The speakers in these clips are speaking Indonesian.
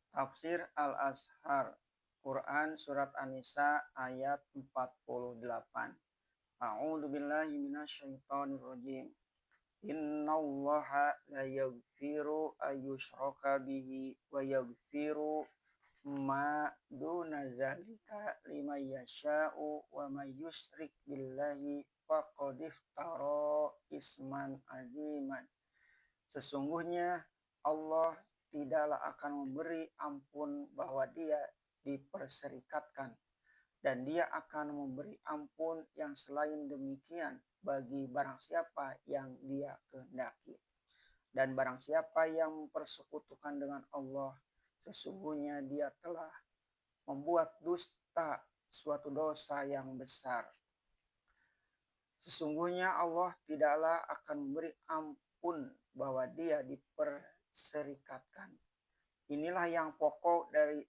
Tafsir Al-Azhar Quran Surat An-Nisa ayat 48. A'udzu billahi minasyaitonir rajim. Innallaha la yaghfiru ayyushraka bihi wa yaghfiru ma duna zalika liman yasha'u wa may yusyrik billahi faqad iftara isman aziman. Sesungguhnya Allah tidaklah akan memberi ampun bahwa dia diperserikatkan, dan dia akan memberi ampun yang selain demikian bagi barang siapa yang dia kehendaki. Dan barang siapa yang mempersekutukan dengan Allah, sesungguhnya dia telah membuat dusta, suatu dosa yang besar. Sesungguhnya Allah tidaklah akan memberi ampun bahwa dia diperserikatkan. Inilah yang pokok dari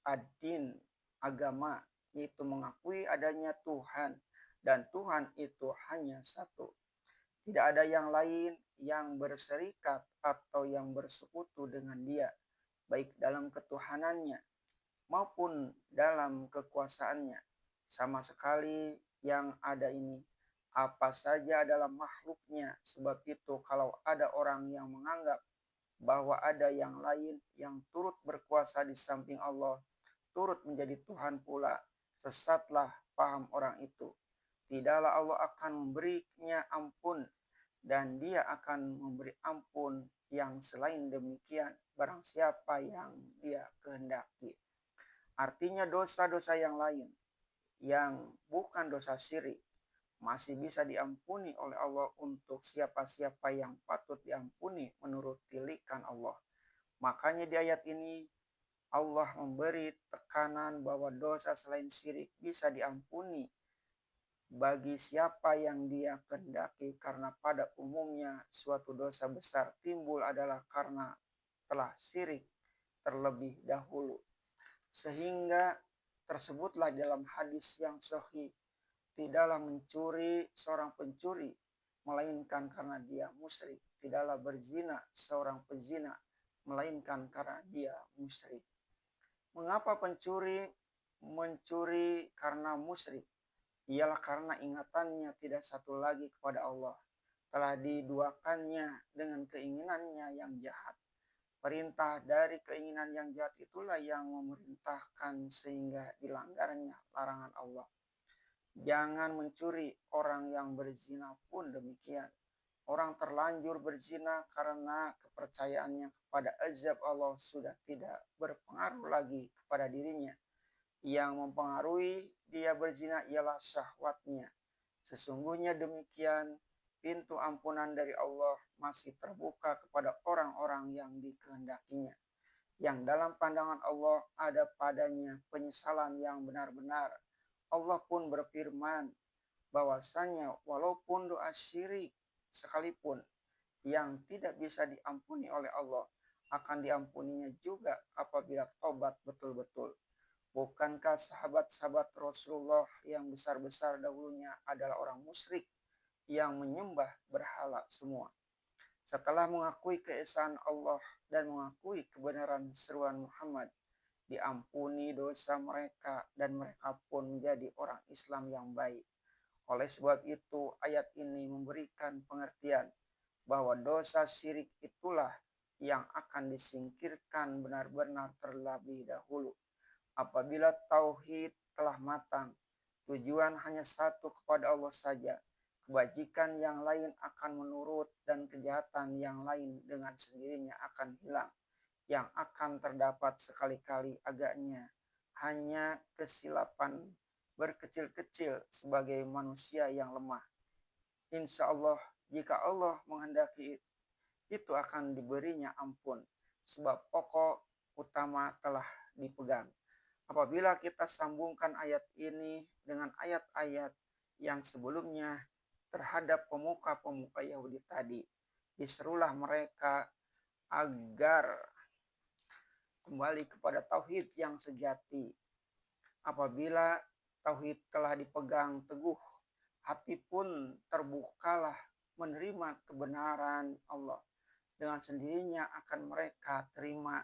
ad-din, agama, yaitu mengakui adanya Tuhan, dan Tuhan itu hanya satu. Tidak ada yang lain yang berserikat atau yang bersekutu dengan dia, baik dalam ketuhanannya maupun dalam kekuasaannya. Sama sekali yang ada ini apa saja adalah makhluknya. Sebab itu kalau ada orang yang menganggap bahwa ada yang lain yang turut berkuasa di samping Allah, turut menjadi Tuhan pula, sesatlah paham orang itu. Tidaklah Allah akan memberinya ampun, dan dia akan memberi ampun yang selain demikian barang siapa yang dia kehendaki. Artinya dosa-dosa yang lain yang bukan dosa syirik masih bisa diampuni oleh Allah untuk siapa-siapa yang patut diampuni menurut tilikan Allah. Makanya di ayat ini Allah memberi tekanan bahwa dosa selain syirik bisa diampuni bagi siapa yang dia kehendaki, karena pada umumnya suatu dosa besar timbul adalah karena telah syirik terlebih dahulu. Sehingga tersebutlah dalam hadis yang sahih, tidaklah mencuri seorang pencuri melainkan karena dia musyrik. Tidaklah berzina seorang pezina melainkan karena dia musyrik. Mengapa pencuri mencuri karena musyrik? Ialah karena ingatannya tidak satu lagi kepada Allah. Telah diduakannya dengan keinginannya yang jahat. Perintah dari keinginan yang jahat itulah yang memerintahkan sehingga dilanggarnya larangan Allah. Jangan mencuri, orang yang berzina pun demikian. Orang terlanjur berzina karena kepercayaannya kepada azab Allah sudah tidak berpengaruh lagi kepada dirinya. Yang mempengaruhi dia berzina ialah syahwatnya. Sesungguhnya demikian, pintu ampunan dari Allah masih terbuka kepada orang-orang yang dikehendakinya, yang dalam pandangan Allah ada padanya penyesalan yang benar-benar. Allah pun berfirman bahwasanya walaupun doa syirik sekalipun yang tidak bisa diampuni oleh Allah, akan diampuninya juga apabila tobat betul-betul. Bukankah sahabat-sahabat Rasulullah yang besar-besar dahulunya adalah orang musyrik yang menyembah berhala semua? Setelah mengakui keesaan Allah dan mengakui kebenaran seruan Muhammad, diampuni dosa mereka dan mereka pun menjadi orang Islam yang baik. Oleh sebab itu, ayat ini memberikan pengertian bahwa dosa syirik itulah yang akan disingkirkan benar-benar terlebih dahulu. Apabila tauhid telah matang, tujuan hanya satu kepada Allah saja. Kebajikan yang lain akan menurut dan kejahatan yang lain dengan sendirinya akan hilang. Yang akan terdapat sekali-kali agaknya hanya kesilapan berkecil-kecil sebagai manusia yang lemah. Insya Allah, jika Allah menghendaki, itu akan diberinya ampun, sebab pokok utama telah dipegang. Apabila kita sambungkan ayat ini dengan ayat-ayat yang sebelumnya terhadap pemuka-pemuka Yahudi tadi, diserulah mereka agar kembali kepada tauhid yang sejati. Apabila tauhid telah dipegang teguh, hati pun terbukalah menerima kebenaran Allah. Dengan sendirinya akan mereka terima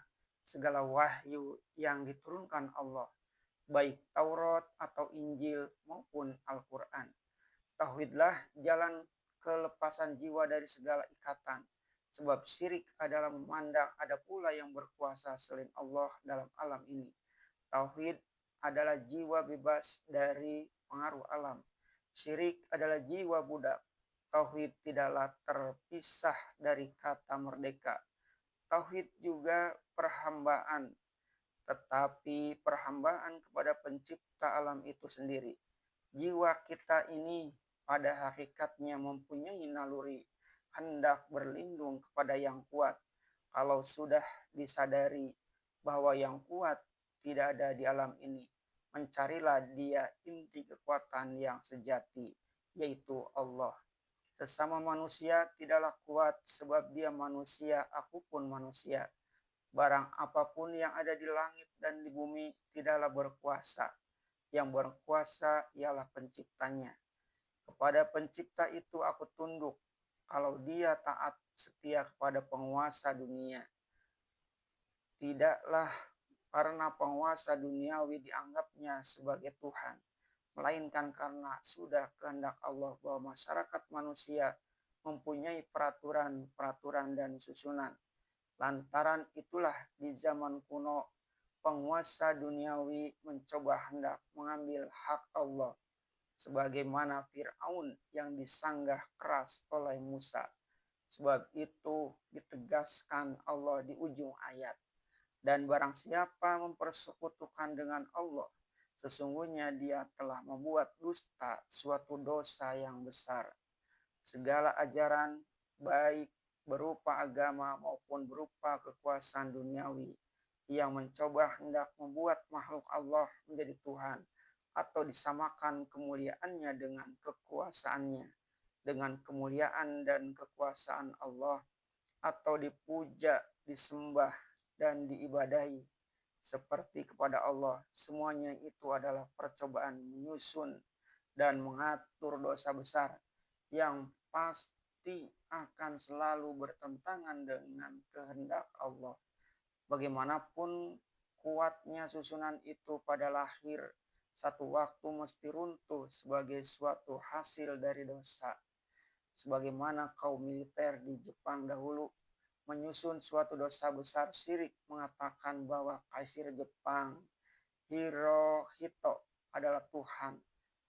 segala wahyu yang diturunkan Allah, baik Taurat atau Injil maupun Al-Quran. Tauhidlah jalan kelepasan jiwa dari segala ikatan, sebab syirik adalah memandang ada pula yang berkuasa selain Allah dalam alam ini. Tauhid adalah jiwa bebas dari pengaruh alam. Syirik adalah jiwa budak. Tauhid tidaklah terpisah dari kata merdeka. Tauhid juga perhambaan, tetapi perhambaan kepada pencipta alam itu sendiri. Jiwa kita ini pada hakikatnya mempunyai naluri hendak berlindung kepada yang kuat. Kalau sudah disadari bahwa yang kuat tidak ada di alam ini, mencarilah dia inti kekuatan yang sejati, yaitu Allah. Sesama manusia tidaklah kuat sebab dia manusia, aku pun manusia. Barang apapun yang ada di langit dan di bumi tidaklah berkuasa. Yang berkuasa ialah penciptanya. Kepada pencipta itu aku tunduk, kalau dia taat setia kepada penguasa dunia. Tidaklah karena penguasa duniawi dianggapnya sebagai Tuhan, melainkan karena sudah kehendak Allah bahwa masyarakat manusia mempunyai peraturan-peraturan dan susunan. Lantaran itulah di zaman kuno penguasa duniawi mencoba hendak mengambil hak Allah, sebagaimana Fir'aun yang disanggah keras oleh Musa. Sebab itu ditegaskan Allah di ujung ayat. Dan barang siapa mempersekutukan dengan Allah, sesungguhnya dia telah membuat dusta suatu dosa yang besar. Segala ajaran baik berupa agama maupun berupa kekuasaan duniawi yang mencoba hendak membuat makhluk Allah menjadi Tuhan atau disamakan kemuliaannya dengan kekuasaannya, dengan kemuliaan dan kekuasaan Allah, atau dipuja, disembah, dan diibadahi seperti kepada Allah. Semuanya itu adalah percobaan menyusun dan mengatur dosa besar yang pasti akan selalu bertentangan dengan kehendak Allah. Bagaimanapun kuatnya susunan itu pada lahir, satu waktu mesti runtuh sebagai suatu hasil dari dosa. Sebagaimana kaum militer di Jepang dahulu menyusun suatu dosa besar syirik, mengatakan bahwa Kaisar Jepang Hirohito adalah Tuhan.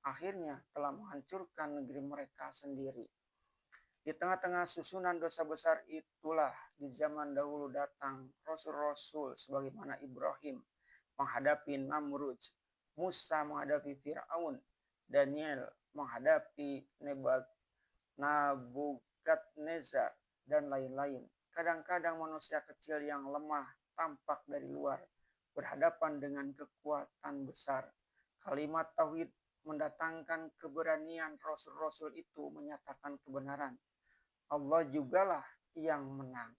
Akhirnya telah menghancurkan negeri mereka sendiri. Di tengah-tengah susunan dosa besar itulah di zaman dahulu datang rasul-rasul sebagaimana Ibrahim menghadapi Namrud, Musa menghadapi Fir'aun, Daniel menghadapi Nabukadnezar, dan lain-lain. Kadang-kadang manusia kecil yang lemah tampak dari luar berhadapan dengan kekuatan besar. Kalimat tauhid mendatangkan keberanian rasul-rasul itu menyatakan kebenaran. Allah jugalah yang menang.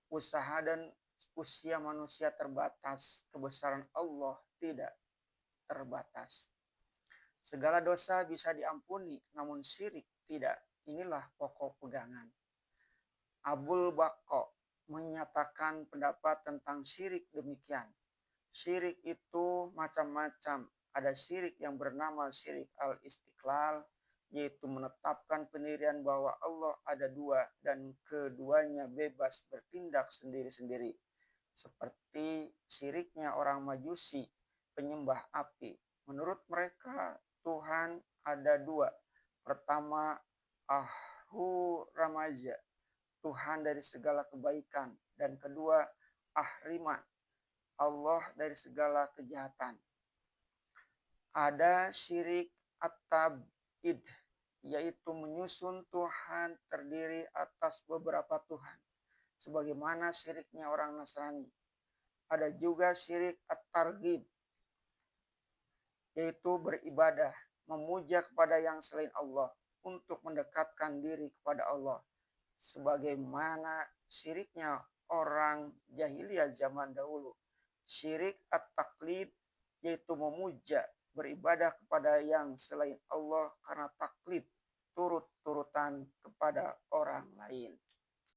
Usaha dan usia manusia terbatas, kebesaran Allah tidak terbatas. Segala dosa bisa diampuni, namun syirik tidak. Inilah pokok pegangan. Abul Baqo menyatakan pendapat tentang syirik demikian. Syirik itu macam-macam. Ada syirik yang bernama syirik al-istiqlal, yaitu menetapkan pendirian bahwa Allah ada dua dan keduanya bebas bertindak sendiri-sendiri. Seperti syiriknya orang Majusi, penyembah api. Menurut mereka Tuhan ada dua. Pertama, Ahura-Mazda, Tuhan dari segala kebaikan, dan kedua Ahriman, Allah dari segala kejahatan. Ada syirik at-tab'id, yaitu menyusun Tuhan terdiri atas beberapa Tuhan, sebagaimana syiriknya orang Nasrani. Ada juga syirik at-targhib, yaitu beribadah, memuja kepada yang selain Allah untuk mendekatkan diri kepada Allah, sebagaimana syiriknya orang jahiliyah zaman dahulu. Syirik at-taklid, yaitu memuja, beribadah kepada yang selain Allah karena taklid, turut-turutan kepada orang lain.